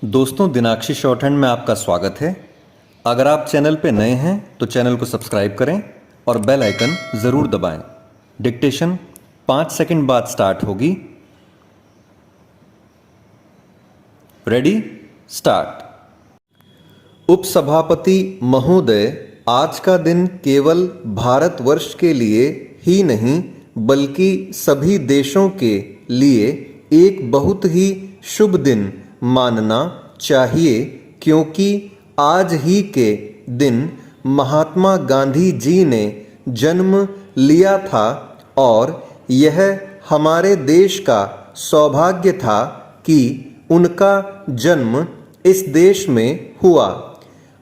दोस्तों, दिनाक्षी short hand में आपका स्वागत है। अगर आप चैनल पे नए हैं तो चैनल को सब्सक्राइब करें और बेल आइकन ज़रूर दबाएं। डिक्टेशन 5 सेकंड बाद स्टार्ट होगी। Ready, start. उपसभापति महोदय, आज का दिन केवल भारतवर्ष के लिए ही नहीं बल्कि सभी देशों के लिए एक बहुत ही शुभ दिन मानना चाहिए, क्योंकि आज ही के दिन महात्मा गांधी जी ने जन्म लिया था और यह हमारे देश का सौभाग्य था कि उनका जन्म इस देश में हुआ।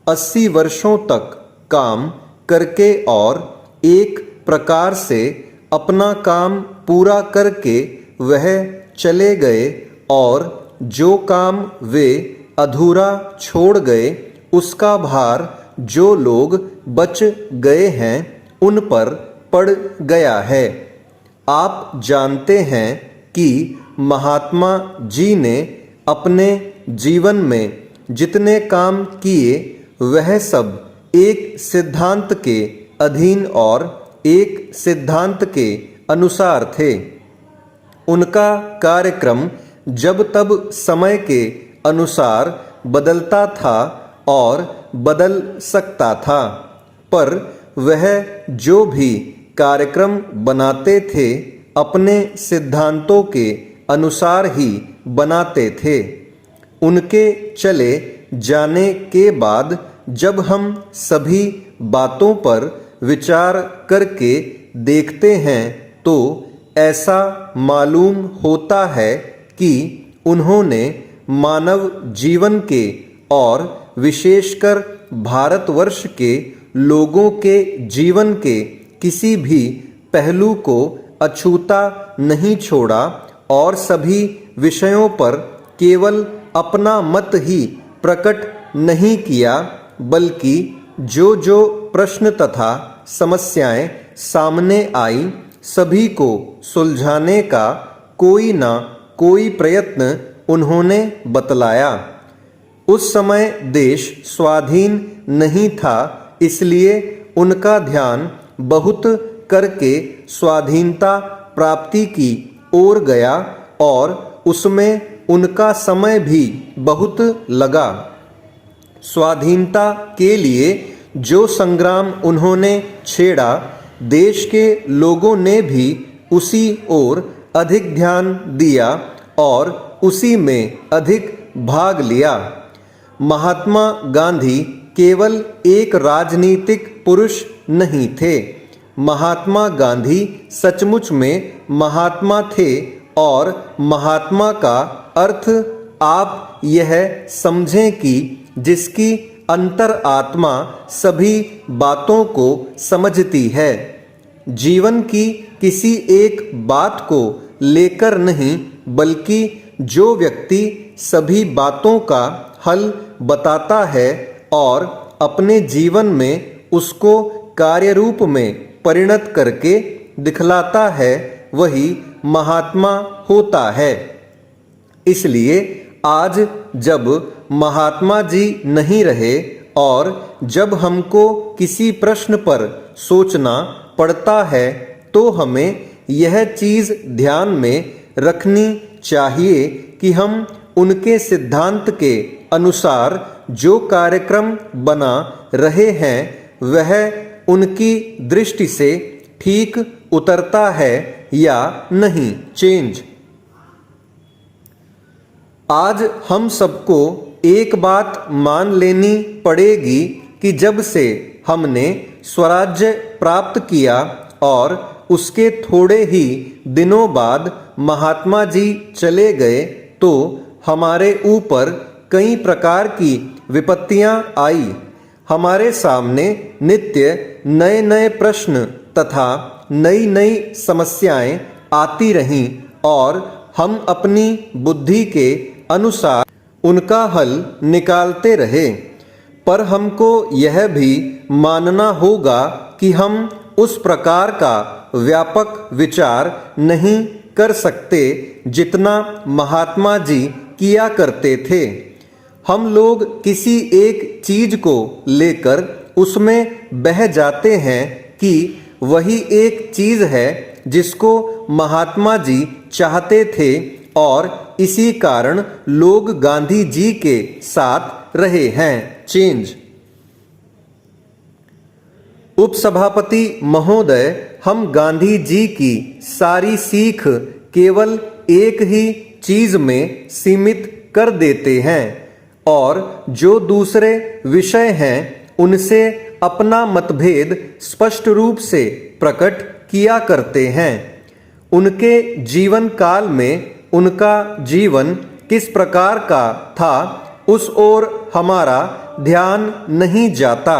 80 वर्षों तक काम करके और एक प्रकार से अपना काम पूरा करके वह चले गए और जो काम वे अधूरा छोड़ गए उसका भार जो लोग बच गए हैं उन पर पड़ गया है। आप जानते हैं कि महात्मा जी ने अपने जीवन में जितने काम किए वह सब एक सिद्धांत के अधीन और एक सिद्धांत के अनुसार थे। उनका कार्यक्रम जब तब समय के अनुसार बदलता था और बदल सकता था, पर वह जो भी कार्यक्रम बनाते थे अपने सिद्धांतों के अनुसार ही बनाते थे। उनके चले जाने के बाद जब हम सभी बातों पर विचार करके देखते हैं तो ऐसा मालूम होता है कि उन्होंने मानव जीवन के और विशेषकर भारतवर्ष के लोगों के जीवन के किसी भी पहलू को अछूता नहीं छोड़ा और सभी विषयों पर केवल अपना मत ही प्रकट नहीं किया, बल्कि जो जो प्रश्न तथा समस्याएं सामने आई सभी को सुलझाने का कोई ना कोई प्रयत्न उन्होंने बतलाया। उस समय देश स्वाधीन नहीं था, इसलिए उनका ध्यान बहुत करके स्वाधीनता प्राप्ति की ओर गया और उसमें उनका समय भी बहुत लगा। स्वाधीनता के लिए जो संग्राम उन्होंने छेड़ा, देश के लोगों ने भी उसी ओर अधिक ध्यान दिया और उसी में अधिक भाग लिया। महात्मा गांधी केवल एक राजनीतिक पुरुष नहीं थे, महात्मा गांधी सचमुच में महात्मा थे और महात्मा का अर्थ आप यह समझें कि जिसकी अंतर आत्मा सभी बातों को समझती है। जीवन की किसी एक बात को लेकर नहीं, बल्कि जो व्यक्ति सभी बातों का हल बताता है और अपने जीवन में उसको कार्य रूप में परिणत करके दिखलाता है, वही महात्मा होता है। इसलिए आज जब महात्मा जी नहीं रहे और जब हमको किसी प्रश्न पर सोचना पड़ता है तो हमें यह चीज़ ध्यान में रखनी चाहिए कि हम उनके सिद्धांत के अनुसार जो कार्यक्रम बना रहे हैं वह उनकी दृष्टि से ठीक उतरता है या नहीं। चेंज। आज हम सबको एक बात मान लेनी पड़ेगी कि जब से हमने स्वराज्य प्राप्त किया और उसके थोड़े ही दिनों बाद महात्मा जी चले गए तो हमारे ऊपर कई प्रकार की विपत्तियां आई। हमारे सामने नित्य नए नए प्रश्न तथा नई नई समस्याएं आती रहीं और हम अपनी बुद्धि के अनुसार उनका हल निकालते रहे, पर हमको यह भी मानना होगा कि हम उस प्रकार का व्यापक विचार नहीं कर सकते जितना महात्मा जी किया करते थे। हम लोग किसी एक चीज को लेकर उसमें बह जाते हैं कि वही एक चीज है जिसको महात्मा जी चाहते थे और इसी कारण लोग गांधी जी के साथ रहे हैं। चेंज। उपसभापति महोदय, हम गांधी जी की सारी सीख केवल एक ही चीज में सीमित कर देते हैं और जो दूसरे विषय हैं उनसे अपना मतभेद स्पष्ट रूप से प्रकट किया करते हैं। उनके जीवन काल में उनका जीवन किस प्रकार का था उस ओर हमारा ध्यान नहीं जाता।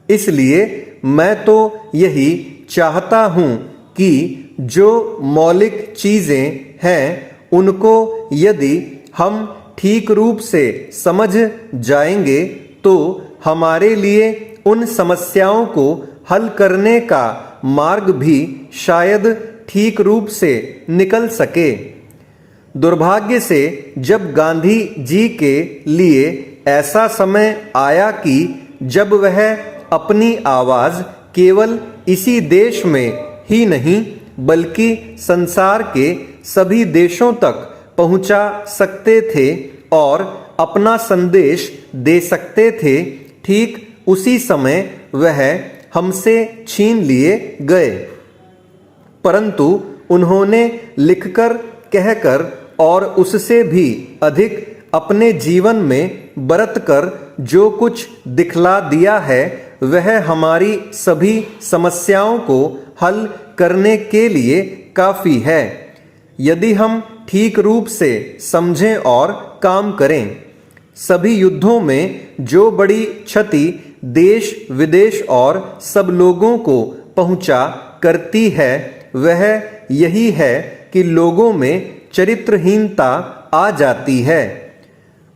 इसलिए मैं तो यही चाहता हूँ कि जो मौलिक चीज़ें हैं उनको यदि हम ठीक रूप से समझ जाएंगे तो हमारे लिए उन समस्याओं को हल करने का मार्ग भी शायद ठीक रूप से निकल सके। दुर्भाग्य से जब गांधी जी के लिए ऐसा समय आया कि जब वह अपनी आवाज़ केवल इसी देश में ही नहीं बल्कि संसार के सभी देशों तक पहुंचा सकते थे और अपना संदेश दे सकते थे, ठीक उसी समय वह हमसे छीन लिए गए। परंतु उन्होंने लिखकर, कहकर और उससे भी अधिक अपने जीवन में बरत कर जो कुछ दिखला दिया है वह हमारी सभी समस्याओं को हल करने के लिए काफ़ी है, यदि हम ठीक रूप से समझें और काम करें। सभी युद्धों में जो बड़ी क्षति देश विदेश और सब लोगों को पहुंचा करती है वह यही है कि लोगों में चरित्रहीनता आ जाती है।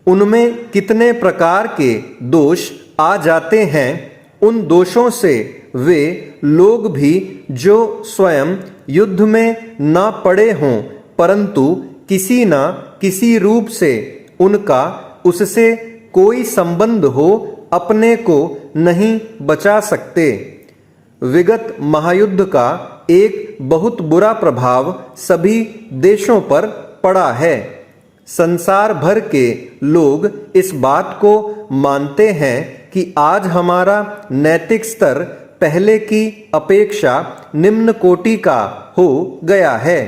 उनमें कितने प्रकार के दोष आ जाते हैं, उन दोषों से वे लोग भी जो स्वयं युद्ध में ना पड़े हों परंतु किसी न किसी रूप से उनका उससे कोई संबंध हो अपने को नहीं बचा सकते। विगत महायुद्ध का एक बहुत बुरा प्रभाव सभी देशों पर पड़ा है। संसार भर के लोग इस बात को मानते हैं कि आज हमारा नैतिक स्तर पहले की अपेक्षा निम्न कोटि का हो गया है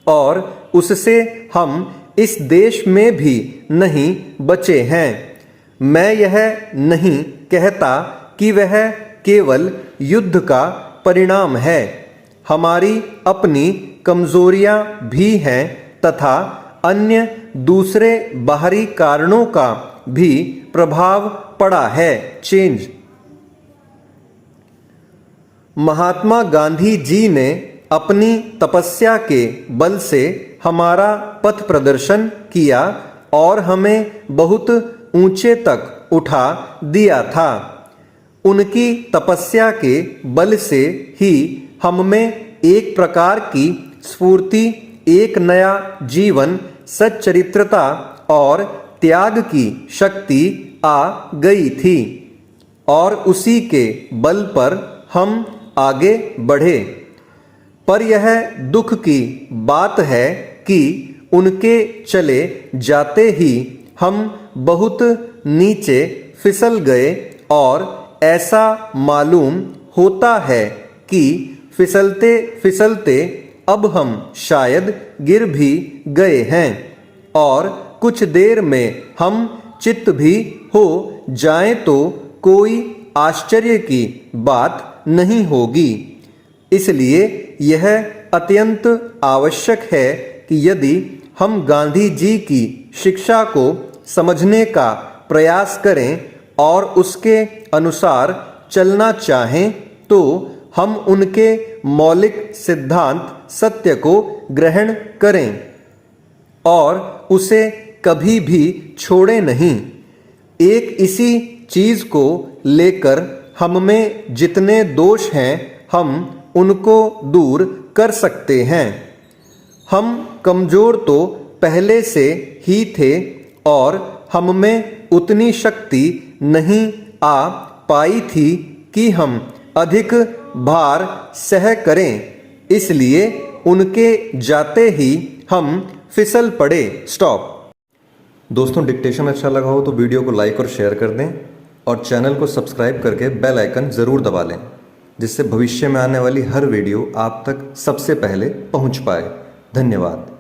और उससे हम इस देश में भी नहीं बचे हैं। मैं यह नहीं कहता कि वह केवल युद्ध का परिणाम है, हमारी अपनी कमजोरियां भी हैं तथा अन्य दूसरे बाहरी कारणों का भी प्रभाव पड़ा है। चेंज। महात्मा गांधी जी ने अपनी तपस्या के बल से हमारा पथ प्रदर्शन किया और हमें बहुत ऊंचे तक उठा दिया था। उनकी तपस्या के बल से ही हम में एक प्रकार की स्फूर्ति, एक नया जीवन, सच्चरित्रता और त्याग की शक्ति आ गई थी और उसी के बल पर हम आगे बढ़े। पर यह दुख की बात है कि उनके चले जाते ही हम बहुत नीचे फिसल गए और ऐसा मालूम होता है कि फिसलते फिसलते अब हम शायद गिर भी गए हैं और कुछ देर में हम चित्त भी हो जाएं तो कोई आश्चर्य की बात नहीं होगी। इसलिए यह अत्यंत आवश्यक है कि यदि हम गांधी जी की शिक्षा को समझने का प्रयास करें और उसके अनुसार चलना चाहें तो हम उनके मौलिक सिद्धांत सत्य को ग्रहण करें और उसे कभी भी छोड़े नहीं। एक इसी चीज को लेकर हम में जितने दोष हैं हम उनको दूर कर सकते हैं। हम कमजोर तो पहले से ही थे और हम में उतनी शक्ति नहीं आ पाई थी कि हम अधिक भार सह करें, इसलिए उनके जाते ही हम फिसल पड़े। स्टॉप। दोस्तों, डिक्टेशन अच्छा लगा हो तो वीडियो को लाइक और शेयर कर दें और चैनल को सब्सक्राइब करके बेल आइकन ज़रूर दबा लें, जिससे भविष्य में आने वाली हर वीडियो आप तक सबसे पहले पहुंच पाए। धन्यवाद।